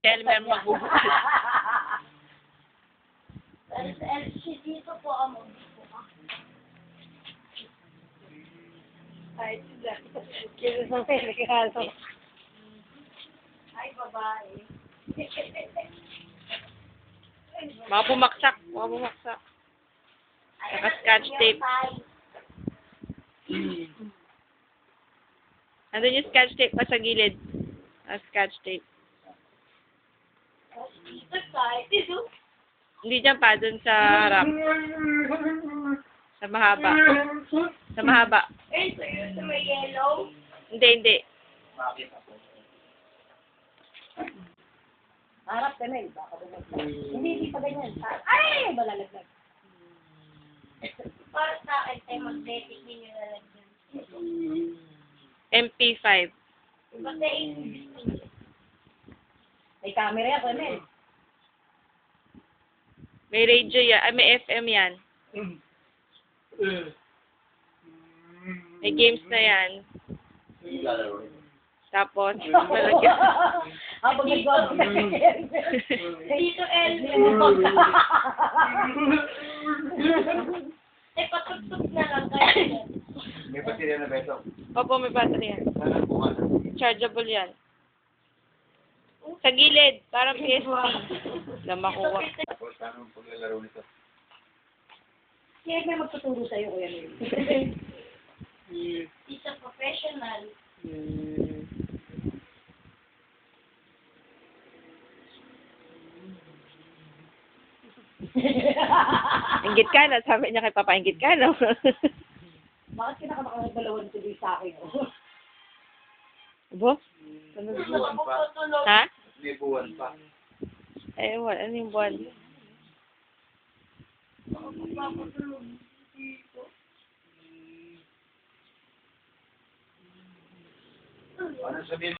Elmer magbubukod. Dito po ako Ay, sila. Kaya sa Peligrado. Ay, babae. Mga bumaksak. Mga bumaksak. Naka-scotch tape. Andun yung scotch tape pa sa gilid. Scotch tape. Dito tayo. Hindi dyan pa, dun sa harap. Sa mahaba. Sa mahaba. Eh, so yun sa may yellow. Hindi, hindi. Harap ka na eh. Baka hindi pa ganyan. Ay! Balalaglag. Para sa akin, tayo magnetic din yung lalagyan. MP5. Iba tayo yung May camera ako na eh. May radio yan. Ay, may FM yan. May games na yan. Tapos, malagyan. Habang nag-go Dito, L. Eh, patugtog na lang kayo. May baterya na ba ito? Opo, may battery yan. Sana bukas. Chargeable yan. Sa gilid, parang PSP. Wala makuha. Tapos, paano ang paglalaro nito? Kaya may magtuturo sa'yo, Kuya Lil. He's a professional. Inggit ka na. Sabi niya kay Papa, inggit ka na. Bakit kinakamakagalawan tuloy sa akin? Bo? Buwan pa. Ha? May buwan pa. Ewan, ano yung buwan? Ano sabihin